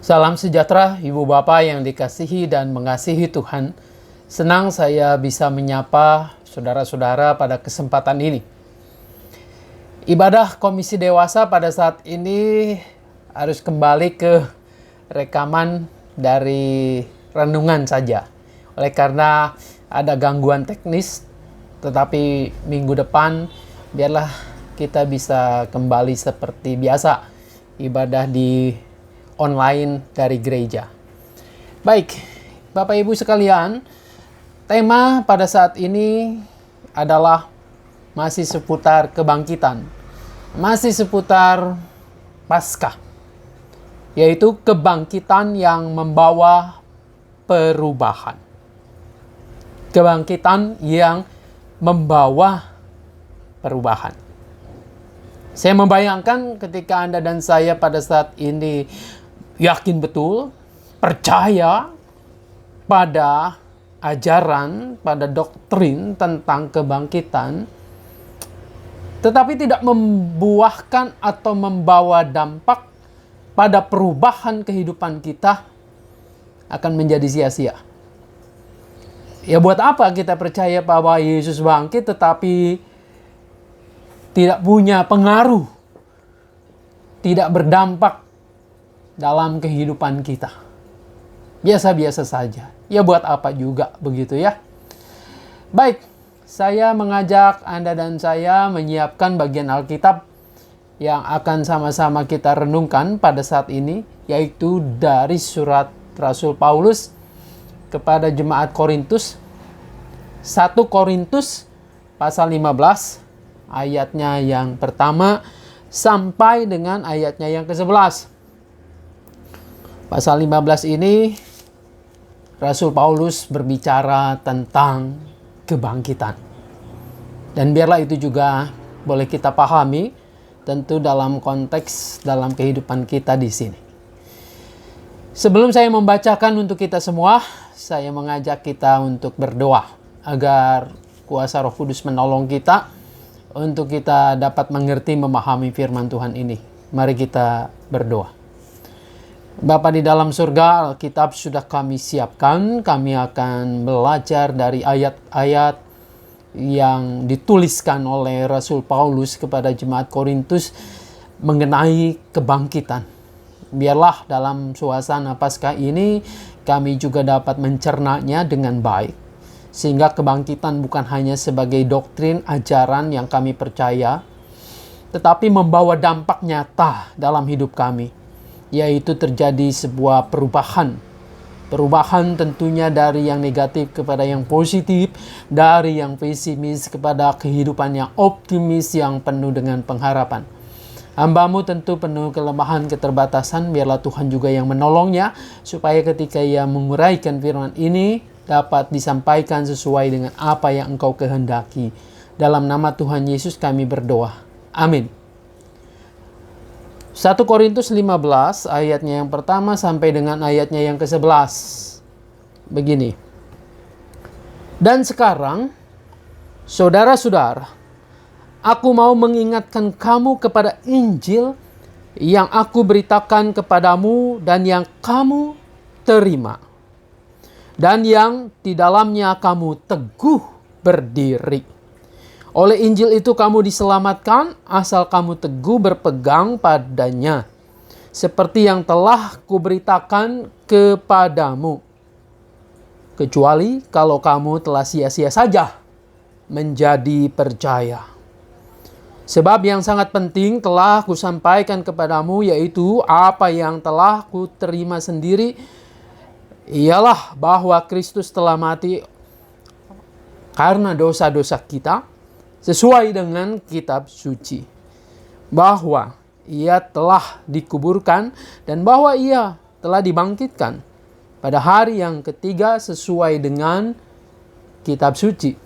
Salam sejahtera Ibu Bapak yang dikasihi dan mengasihi Tuhan. Senang saya bisa menyapa saudara-saudara pada kesempatan ini. Ibadah Komisi Dewasa pada saat ini harus kembali ke rekaman dari renungan saja. Oleh karena ada gangguan teknis, tetapi minggu depan biarlah kita bisa kembali seperti biasa ibadah di online dari gereja. Baik, Bapak Ibu sekalian, tema pada saat ini adalah masih seputar kebangkitan, masih seputar Paskah, yaitu kebangkitan yang membawa perubahan. Kebangkitan yang membawa perubahan. Saya membayangkan ketika Anda dan saya pada saat ini yakin betul, percaya pada ajaran, pada doktrin tentang kebangkitan, tetapi tidak membuahkan atau membawa dampak pada perubahan kehidupan kita, akan menjadi sia-sia. Ya buat apa kita percaya bahwa Yesus bangkit tetapi tidak punya pengaruh, tidak berdampak dalam kehidupan kita. Biasa-biasa saja. Ya buat apa juga begitu ya. Baik, saya mengajak Anda dan saya menyiapkan bagian Alkitab yang akan sama-sama kita renungkan pada saat ini, yaitu dari surat Rasul Paulus kepada jemaat Korintus. 1 Korintus pasal 15 ayatnya yang pertama sampai dengan ayatnya yang ke-11. Pasal 15 ini Rasul Paulus berbicara tentang kebangkitan. Dan biarlah itu juga boleh kita pahami tentu dalam konteks dalam kehidupan kita di sini. Sebelum saya membacakan untuk kita semua, saya mengajak kita untuk berdoa agar kuasa Roh Kudus menolong kita untuk kita dapat mengerti memahami firman Tuhan ini. Mari kita berdoa. Bapa di dalam surga, Alkitab sudah kami siapkan. Kami akan belajar dari ayat-ayat yang dituliskan oleh Rasul Paulus kepada jemaat Korintus mengenai kebangkitan. Biarlah dalam suasana Paskah ini kami juga dapat mencernanya dengan baik. Sehingga kebangkitan bukan hanya sebagai doktrin ajaran yang kami percaya, tetapi membawa dampak nyata dalam hidup kami. Yaitu terjadi sebuah perubahan. Perubahan tentunya dari yang negatif kepada yang positif, dari yang pesimis kepada kehidupan yang optimis yang penuh dengan pengharapan. Hamba-Mu tentu penuh kelemahan, keterbatasan, biarlah Tuhan juga yang menolongnya, supaya ketika Ia menguraikan firman ini, dapat disampaikan sesuai dengan apa yang Engkau kehendaki. Dalam nama Tuhan Yesus kami berdoa. Amin. 1 Korintus 15 ayatnya yang pertama sampai dengan ayatnya yang ke-11. Begini. Dan sekarang, saudara-saudara, aku mau mengingatkan kamu kepada Injil yang aku beritakan kepadamu dan yang kamu terima. Dan yang di dalamnya kamu teguh berdiri. Oleh Injil itu kamu diselamatkan asal kamu teguh berpegang padanya. Seperti yang telah kuberitakan kepadamu. Kecuali kalau kamu telah sia-sia saja menjadi percaya. Sebab yang sangat penting telah kusampaikan kepadamu, yaitu apa yang telah kuterima sendiri, ialah bahwa Kristus telah mati karena dosa-dosa kita, sesuai dengan kitab suci, bahwa Ia telah dikuburkan dan bahwa Ia telah dibangkitkan pada hari yang ketiga sesuai dengan kitab suci,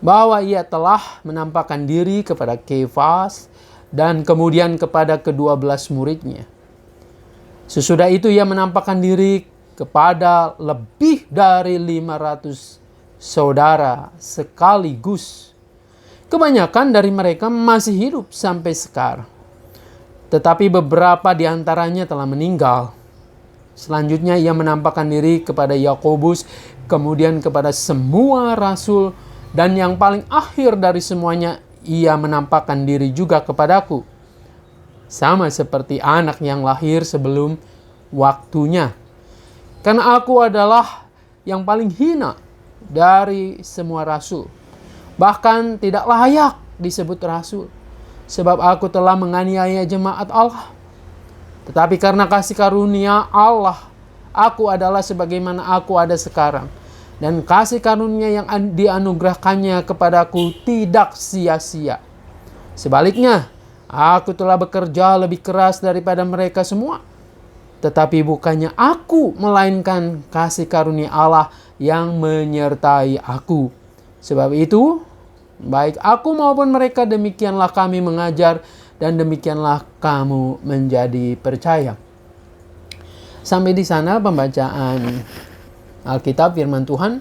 bahwa Ia telah menampakkan diri kepada Kefas dan kemudian kepada ke-12 muridnya. Sesudah itu Ia menampakkan diri kepada lebih dari 500 saudara sekaligus. Kebanyakan dari mereka masih hidup sampai sekarang. Tetapi beberapa di antaranya telah meninggal. Selanjutnya ia menampakkan diri kepada Yakobus, kemudian kepada semua rasul, dan yang paling akhir dari semuanya, ia menampakkan diri juga kepadaku. Sama seperti anak yang lahir sebelum waktunya. Karena aku adalah yang paling hina dari semua rasul. Bahkan tidak layak disebut rasul. Sebab aku telah menganiaya jemaat Allah. Tetapi karena kasih karunia Allah, aku adalah sebagaimana aku ada sekarang. Dan kasih karunia yang dianugerahkannya kepadaku tidak sia-sia. Sebaliknya, aku telah bekerja lebih keras daripada mereka semua. Tetapi bukannya aku, melainkan kasih karunia Allah yang menyertai aku. Sebab itu, baik aku maupun mereka, demikianlah kami mengajar, dan demikianlah kamu menjadi percaya. Sampai di sana pembacaan Alkitab, firman Tuhan.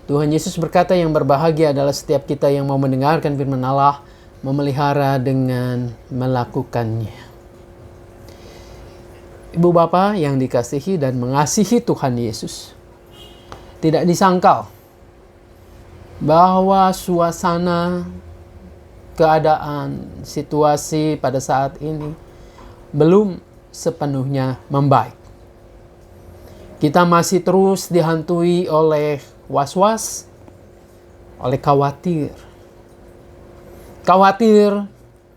Tuhan Yesus berkata, yang berbahagia adalah setiap kita yang mau mendengarkan firman Allah, memelihara dengan melakukannya. Ibu Bapa yang dikasihi dan mengasihi Tuhan Yesus, tidak disangkal bahwa suasana, keadaan, situasi pada saat ini belum sepenuhnya membaik. Kita masih terus dihantui oleh was-was, oleh khawatir. Khawatir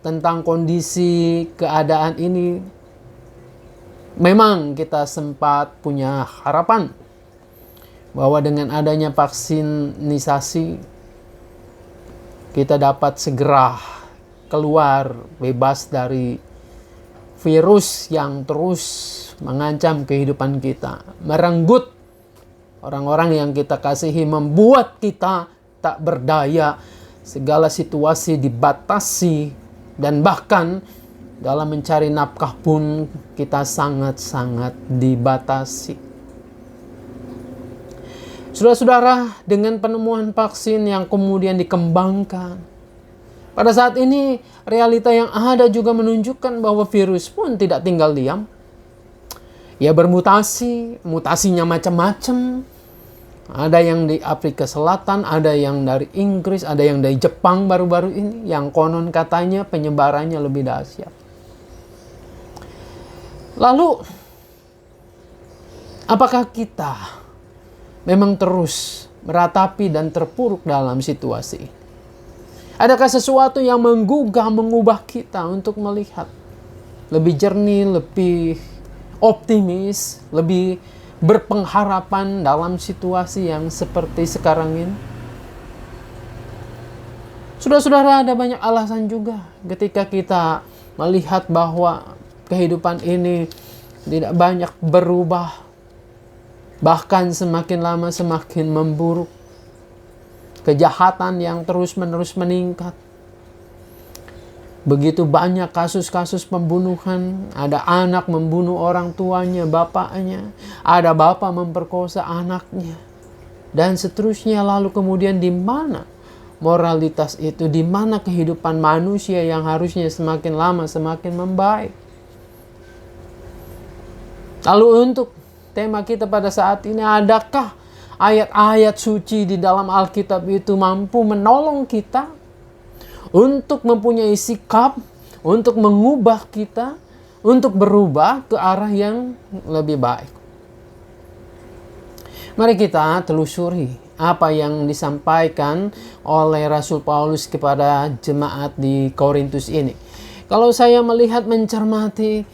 tentang kondisi keadaan ini. Memang kita sempat punya harapan bahwa dengan adanya vaksinisasi, kita dapat segera keluar bebas dari virus yang terus mengancam kehidupan kita, merenggut orang-orang yang kita kasihi, membuat kita tak berdaya, segala situasi dibatasi, dan bahkan dalam mencari nafkah pun kita sangat-sangat dibatasi. Saudara-saudara, dengan penemuan vaksin yang kemudian dikembangkan, pada saat ini realita yang ada juga menunjukkan bahwa virus pun tidak tinggal diam. Ia bermutasi, mutasinya macam-macam. Ada yang di Afrika Selatan, ada yang dari Inggris, ada yang dari Jepang baru-baru ini, yang konon katanya penyebarannya lebih dahsyat. Lalu, apakah kita memang terus meratapi dan terpuruk dalam situasi? Adakah sesuatu yang menggugah, mengubah kita untuk melihat lebih jernih, lebih optimis, lebih berpengharapan dalam situasi yang seperti sekarang ini? Saudara-saudara, ada banyak alasan juga ketika kita melihat bahwa kehidupan ini tidak banyak berubah, bahkan semakin lama semakin memburuk. Kejahatan yang terus-menerus meningkat. Begitu banyak kasus-kasus pembunuhan. Ada anak membunuh orang tuanya, bapaknya. Ada bapak memperkosa anaknya. Dan seterusnya. Lalu kemudian di mana moralitas itu? Di mana kehidupan manusia yang harusnya semakin lama semakin membaik? Lalu untuk tema kita pada saat ini, adakah ayat-ayat suci di dalam Alkitab itu mampu menolong kita untuk mempunyai sikap, untuk mengubah kita, untuk berubah ke arah yang lebih baik? Mari kita telusuri apa yang disampaikan oleh Rasul Paulus kepada jemaat di Korintus ini. Kalau saya melihat, mencermati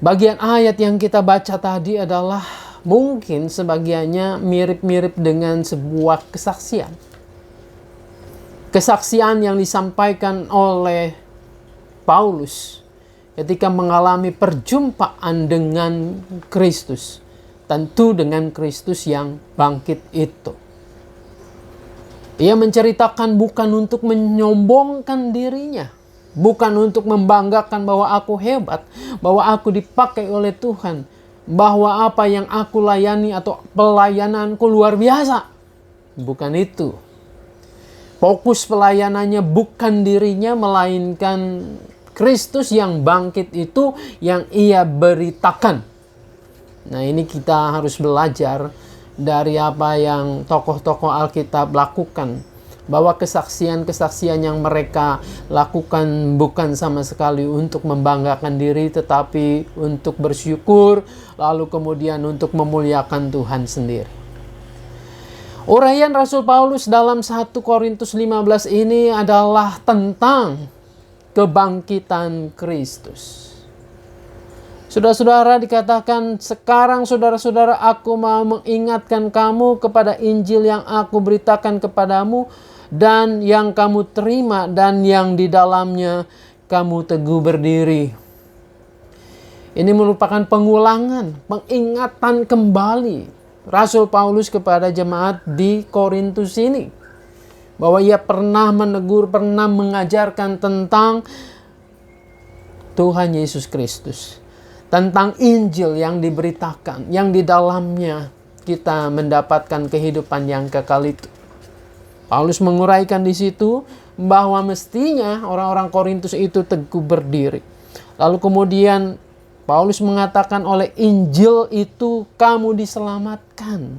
bagian ayat yang kita baca tadi, adalah mungkin sebagiannya mirip-mirip dengan sebuah kesaksian. Kesaksian yang disampaikan oleh Paulus ketika mengalami perjumpaan dengan Kristus. Tentu dengan Kristus yang bangkit itu. Ia menceritakan bukan untuk menyombongkan dirinya, bukan untuk membanggakan bahwa aku hebat, bahwa aku dipakai oleh Tuhan, bahwa apa yang aku layani atau pelayananku luar biasa. Bukan itu. Fokus pelayanannya bukan dirinya, melainkan Kristus yang bangkit itu yang ia beritakan. Nah, ini kita harus belajar dari apa yang tokoh-tokoh Alkitab lakukan. Bahwa kesaksian-kesaksian yang mereka lakukan bukan sama sekali untuk membanggakan diri, tetapi untuk bersyukur, lalu kemudian untuk memuliakan Tuhan sendiri. Uraian Rasul Paulus dalam 1 Korintus 15 ini adalah tentang kebangkitan Kristus. Saudara-saudara, dikatakan, sekarang saudara-saudara, aku mau mengingatkan kamu kepada Injil yang aku beritakan kepadamu dan yang kamu terima dan yang di dalamnya kamu teguh berdiri. Ini merupakan pengulangan, pengingatan kembali Rasul Paulus kepada jemaat di Korintus ini. Bahwa ia pernah menegur, pernah mengajarkan tentang Tuhan Yesus Kristus. Tentang Injil yang diberitakan, yang di dalamnya kita mendapatkan kehidupan yang kekal itu. Paulus menguraikan di situ bahwa mestinya orang-orang Korintus itu teguh berdiri. Lalu kemudian Paulus mengatakan oleh Injil itu kamu diselamatkan.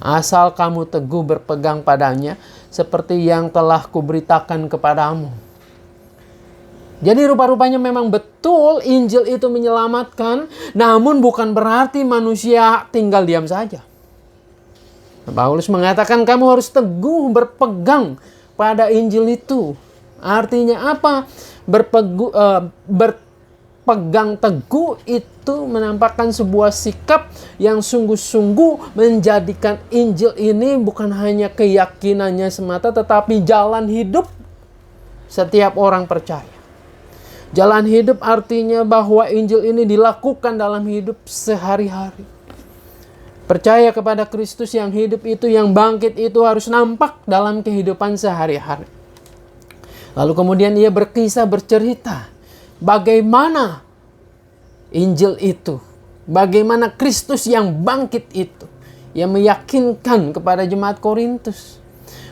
Asal kamu teguh berpegang padanya seperti yang telah kuberitakan kepadamu. Jadi rupa-rupanya memang betul Injil itu menyelamatkan, namun bukan berarti manusia tinggal diam saja. Paulus mengatakan kamu harus teguh berpegang pada Injil itu. Artinya apa? Berpegang teguh itu menampakkan sebuah sikap yang sungguh-sungguh menjadikan Injil ini bukan hanya keyakinannya semata, tetapi jalan hidup setiap orang percaya. Jalan hidup artinya bahwa Injil ini dilakukan dalam hidup sehari-hari. Percaya kepada Kristus yang hidup itu, yang bangkit itu harus nampak dalam kehidupan sehari-hari. Lalu kemudian ia berkisah, bercerita bagaimana Injil itu, bagaimana Kristus yang bangkit itu, yang meyakinkan kepada jemaat Korintus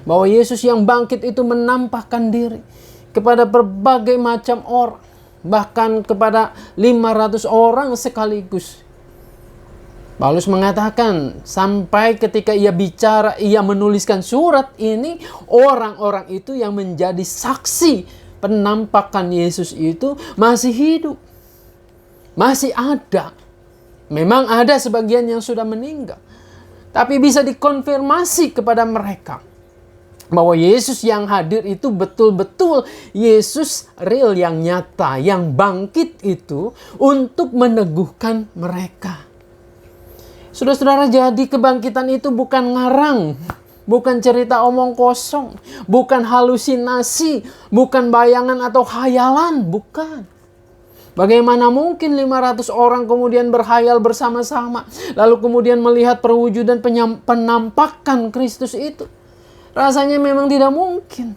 bahwa Yesus yang bangkit itu menampakkan diri kepada berbagai macam orang, bahkan kepada 500 orang sekaligus. Paulus mengatakan sampai ketika ia bicara, ia menuliskan surat ini, orang-orang itu yang menjadi saksi penampakan Yesus itu masih hidup. Masih ada. Memang ada sebagian yang sudah meninggal. Tapi bisa dikonfirmasi kepada mereka bahwa Yesus yang hadir itu betul-betul Yesus real yang nyata, yang bangkit itu untuk meneguhkan mereka. Saudara-saudara, jadi kebangkitan itu bukan ngarang, bukan cerita omong kosong, bukan halusinasi, bukan bayangan atau khayalan, bukan. Bagaimana mungkin 500 orang kemudian berhayal bersama-sama, lalu kemudian melihat perwujudan penampakan Kristus itu? Rasanya memang tidak mungkin.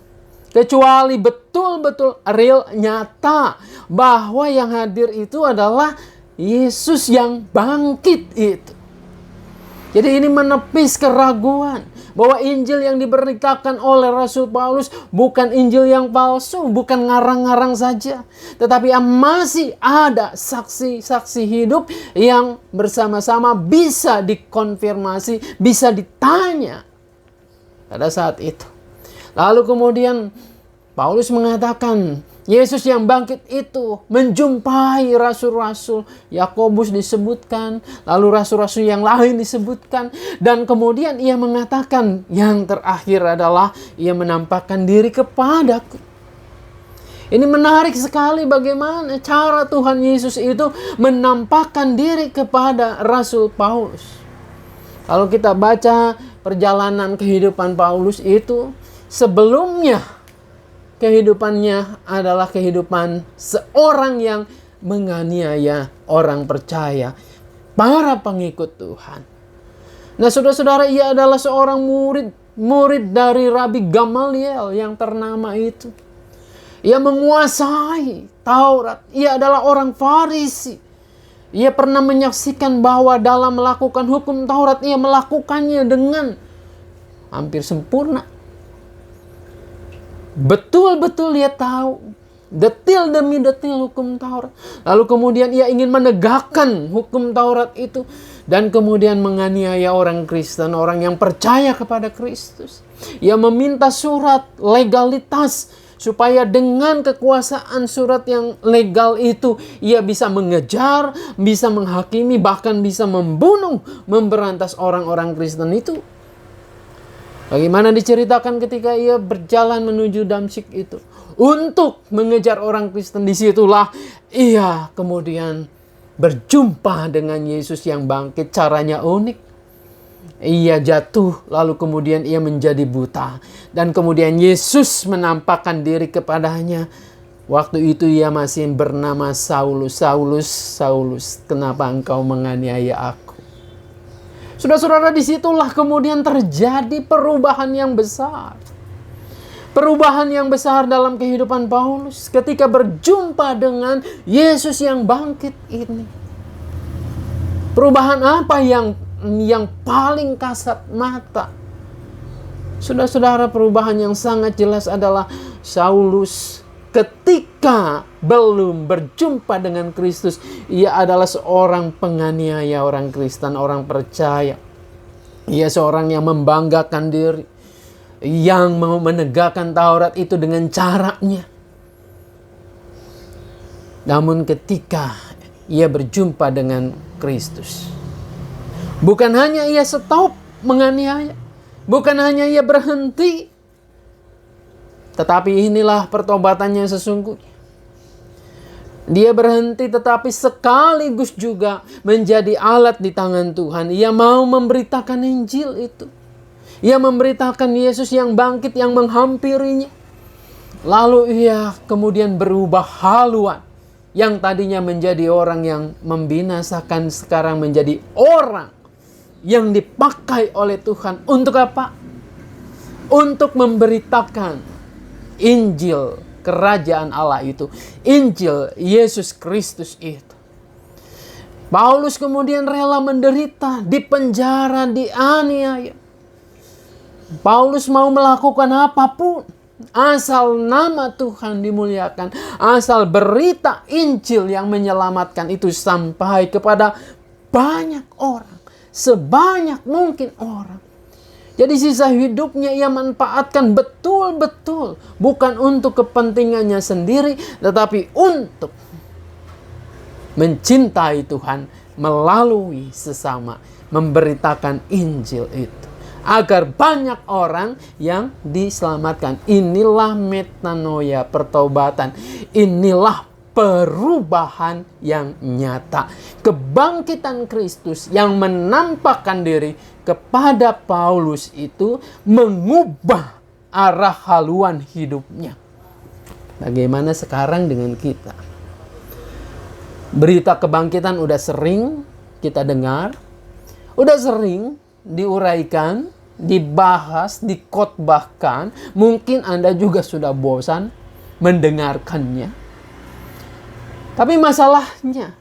Kecuali betul-betul real, nyata, bahwa yang hadir itu adalah Yesus yang bangkit itu. Jadi ini menepis keraguan bahwa Injil yang diberitakan oleh Rasul Paulus bukan Injil yang palsu, bukan ngarang-ngarang saja. Tetapi masih ada saksi-saksi hidup yang bersama-sama bisa dikonfirmasi, bisa ditanya pada saat itu. Lalu kemudian Paulus mengatakan Yesus yang bangkit itu menjumpai rasul-rasul. Yakobus disebutkan, lalu rasul-rasul yang lain disebutkan. Dan kemudian ia mengatakan yang terakhir adalah ia menampakkan diri kepadaku. Ini menarik sekali bagaimana cara Tuhan Yesus itu menampakkan diri kepada Rasul Paulus. Kalau kita baca perjalanan kehidupan Paulus itu, sebelumnya kehidupannya adalah kehidupan seorang yang menganiaya orang percaya, para pengikut Tuhan. Nah, saudara-saudara, ia adalah seorang murid dari Rabi Gamaliel yang ternama itu. Ia menguasai Taurat. Ia adalah orang Farisi. Ia pernah menyaksikan bahwa dalam melakukan hukum Taurat, ia melakukannya dengan hampir sempurna. Betul-betul dia tahu detil demi detil hukum Taurat. Lalu kemudian ia ingin menegakkan hukum Taurat itu. Dan kemudian menganiaya orang Kristen, orang yang percaya kepada Kristus. Ia meminta surat legalitas, supaya dengan kekuasaan surat yang legal itu, ia bisa mengejar, bisa menghakimi, bahkan bisa membunuh, memberantas orang-orang Kristen itu. Bagaimana diceritakan ketika ia berjalan menuju Damsyik itu, untuk mengejar orang Kristen. Disitulah ia kemudian berjumpa dengan Yesus yang bangkit. Caranya unik. Ia jatuh, lalu kemudian ia menjadi buta. Dan kemudian Yesus menampakkan diri kepadanya. Waktu itu ia masih bernama Saulus. Saulus, Saulus, kenapa engkau menganiaya aku? Saudara-saudara, disitulah kemudian terjadi perubahan yang besar. Perubahan yang besar dalam kehidupan Paulus ketika berjumpa dengan Yesus yang bangkit ini. Perubahan apa yang paling kasat mata? Saudara-saudara, perubahan yang sangat jelas adalah Saulus ketika belum berjumpa dengan Kristus, ia adalah seorang penganiaya orang Kristen, orang percaya. Ia seorang yang membanggakan diri, yang mau menegakkan Taurat itu dengan caranya. Namun ketika ia berjumpa dengan Kristus, bukan hanya ia stop menganiaya, bukan hanya ia berhenti, tetapi inilah pertobatannya sesungguhnya. Dia berhenti tetapi sekaligus juga menjadi alat di tangan Tuhan. Ia mau memberitakan Injil itu. Ia memberitakan Yesus yang bangkit, yang menghampirinya. Lalu ia kemudian berubah haluan. Yang tadinya menjadi orang yang membinasakan, sekarang menjadi orang yang dipakai oleh Tuhan. Untuk apa? Untuk memberitakan Injil kerajaan Allah itu. Injil Yesus Kristus itu. Paulus kemudian rela menderita, dipenjara, dianiaya. Paulus mau melakukan apapun asal nama Tuhan dimuliakan, asal berita Injil yang menyelamatkan itu sampai kepada banyak orang, sebanyak mungkin orang. Jadi sisa hidupnya ia manfaatkan betul-betul, bukan untuk kepentingannya sendiri, tetapi untuk mencintai Tuhan melalui sesama, memberitakan Injil itu, agar banyak orang yang diselamatkan. Inilah metanoia, pertobatan. Inilah perubahan yang nyata. Kebangkitan Kristus yang menampakkan diri kepada Paulus itu mengubah arah haluan hidupnya. Bagaimana sekarang dengan kita? Berita kebangkitan udah sering kita dengar, udah sering diuraikan, dibahas, dikotbahkan. Mungkin Anda juga sudah bosan mendengarkannya. Tapi masalahnya,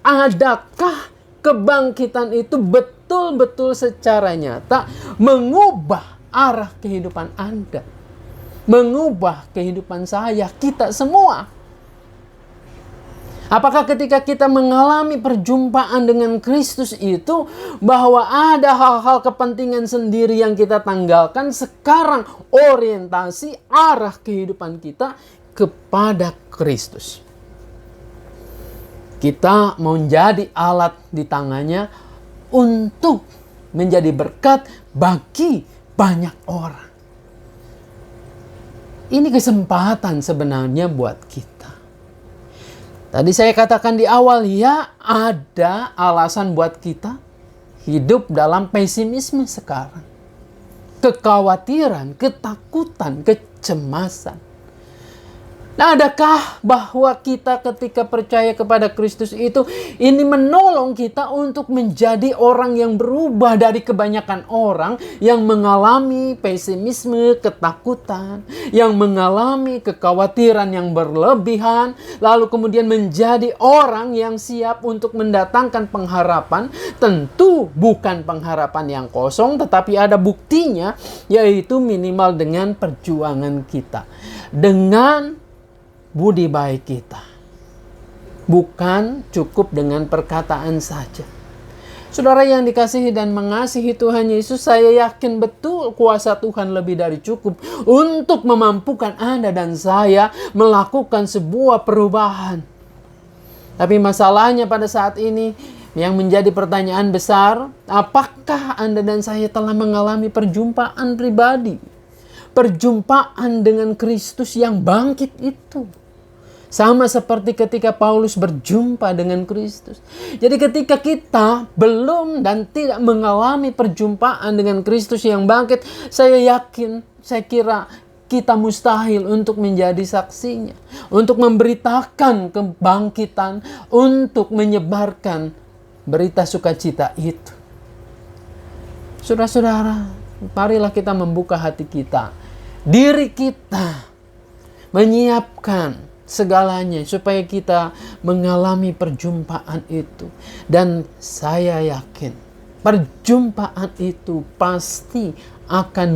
adakah kebangkitan itu betul-betul secara nyata mengubah arah kehidupan Anda? Mengubah kehidupan saya, kita semua? Apakah ketika kita mengalami perjumpaan dengan Kristus itu, bahwa ada hal-hal kepentingan sendiri yang kita tanggalkan, sekarang orientasi arah kehidupan kita kepada Kristus. Kita mau menjadi alat di tangannya untuk menjadi berkat bagi banyak orang. Ini kesempatan sebenarnya buat kita. Tadi saya katakan di awal, ya ada alasan buat kita hidup dalam pesimisme sekarang. Kekhawatiran, ketakutan, kecemasan. Nah, adakah bahwa kita ketika percaya kepada Kristus itu, ini menolong kita untuk menjadi orang yang berubah dari kebanyakan orang yang mengalami pesimisme, ketakutan, yang mengalami kekhawatiran yang berlebihan, lalu kemudian menjadi orang yang siap untuk mendatangkan pengharapan. Tentu bukan pengharapan yang kosong, tetapi ada buktinya, yaitu minimal dengan perjuangan kita. Dengan budi baik kita. Bukan cukup dengan perkataan saja. Saudara yang dikasihi dan mengasihi Tuhan Yesus, saya yakin betul kuasa Tuhan lebih dari cukup untuk memampukan Anda dan saya melakukan sebuah perubahan. Tapi masalahnya pada saat ini yang menjadi pertanyaan besar, apakah Anda dan saya telah mengalami perjumpaan pribadi? Perjumpaan dengan Kristus yang bangkit itu. Sama seperti ketika Paulus berjumpa dengan Kristus. Jadi ketika kita belum dan tidak mengalami perjumpaan dengan Kristus yang bangkit, saya kira kita mustahil untuk menjadi saksinya. Untuk memberitakan kebangkitan, untuk menyebarkan berita sukacita itu. Saudara-saudara, marilah kita membuka hati kita, diri kita, menyiapkan segalanya supaya kita mengalami perjumpaan itu. Dan saya yakin perjumpaan itu pasti akan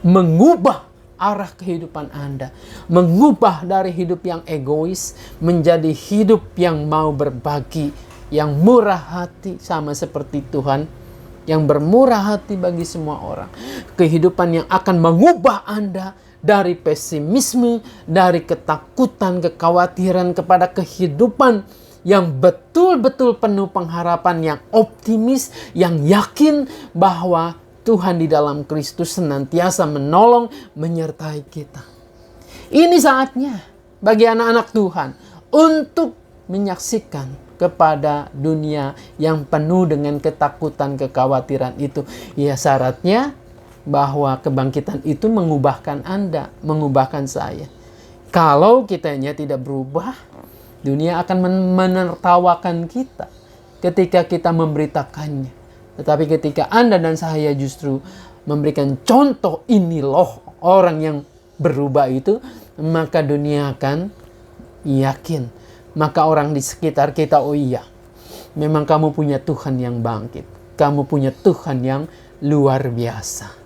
mengubah arah kehidupan Anda, mengubah dari hidup yang egois menjadi hidup yang mau berbagi, yang murah hati, sama seperti Tuhan yang bermurah hati bagi semua orang. Kehidupan yang akan mengubah Anda dari pesimisme, dari ketakutan, kekhawatiran kepada kehidupan yang betul-betul penuh pengharapan, yang optimis, yang yakin bahwa Tuhan di dalam Kristus senantiasa menolong, menyertai kita. Ini saatnya bagi anak-anak Tuhan untuk menyaksikan kepada dunia yang penuh dengan ketakutan, kekhawatiran itu. Ya, syaratnya bahwa kebangkitan itu mengubahkan Anda, mengubahkan saya. Kalau kitanya tidak berubah, dunia akan menertawakan kita ketika kita memberitakannya. Tetapi ketika Anda dan saya justru memberikan contoh, ini loh orang yang berubah itu, maka dunia akan yakin. Maka orang di sekitar kita, oh iya, memang kamu punya Tuhan yang bangkit. Kamu punya Tuhan yang luar biasa.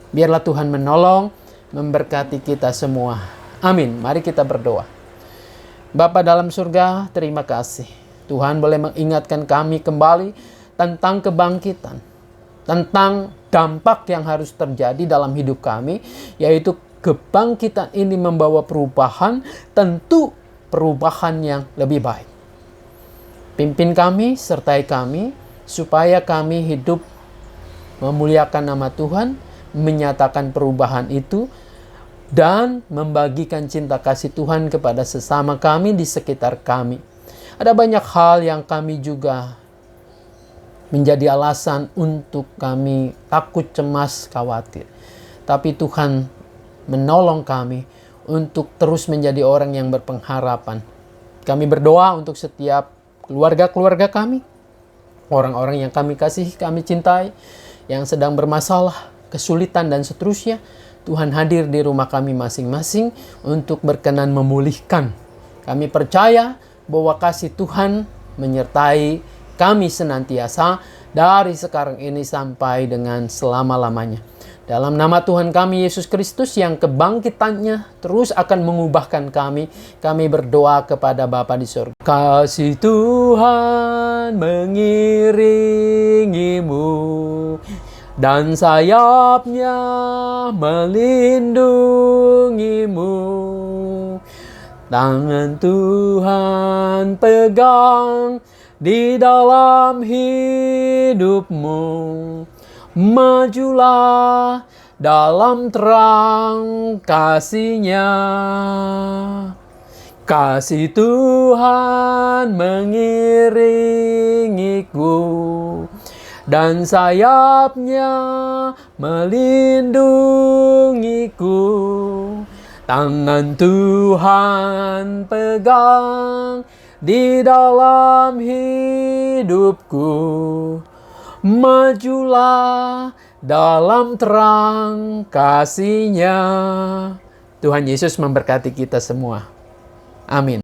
Biarlah Tuhan menolong, memberkati kita semua. Amin. Mari kita berdoa. Bapa dalam surga, terima kasih. Tuhan boleh mengingatkan kami kembali tentang kebangkitan. Tentang dampak yang harus terjadi dalam hidup kami. Yaitu kebangkitan ini membawa perubahan, tentu perubahan yang lebih baik. Pimpin kami, sertai kami, supaya kami hidup memuliakan nama Tuhan, menyatakan perubahan itu, dan membagikan cinta kasih Tuhan kepada sesama kami di sekitar kami. Ada banyak hal yang kami juga menjadi alasan untuk kami takut, cemas, khawatir. Tapi Tuhan menolong kami untuk terus menjadi orang yang berpengharapan. Kami berdoa untuk setiap keluarga-keluarga kami, orang-orang yang kami kasihi, kami cintai, yang sedang bermasalah, kesulitan dan seterusnya. Tuhan hadir di rumah kami masing-masing untuk berkenan memulihkan. Kami percaya bahwa kasih Tuhan menyertai kami senantiasa dari sekarang ini sampai dengan selama-lamanya. Dalam nama Tuhan kami Yesus Kristus yang kebangkitannya terus akan mengubahkan kami, kami berdoa kepada Bapa di surga. Kasih Tuhan mengiringimu, dan sayapnya melindungimu. Tangan Tuhan pegang di dalam hidupmu. Majulah dalam terang kasih-Nya. Kasih Tuhan mengiringiku, dan sayapnya melindungiku. Tangan Tuhan pegang di dalam hidupku. Majulah dalam terang kasih-Nya. Tuhan Yesus memberkati kita semua. Amin.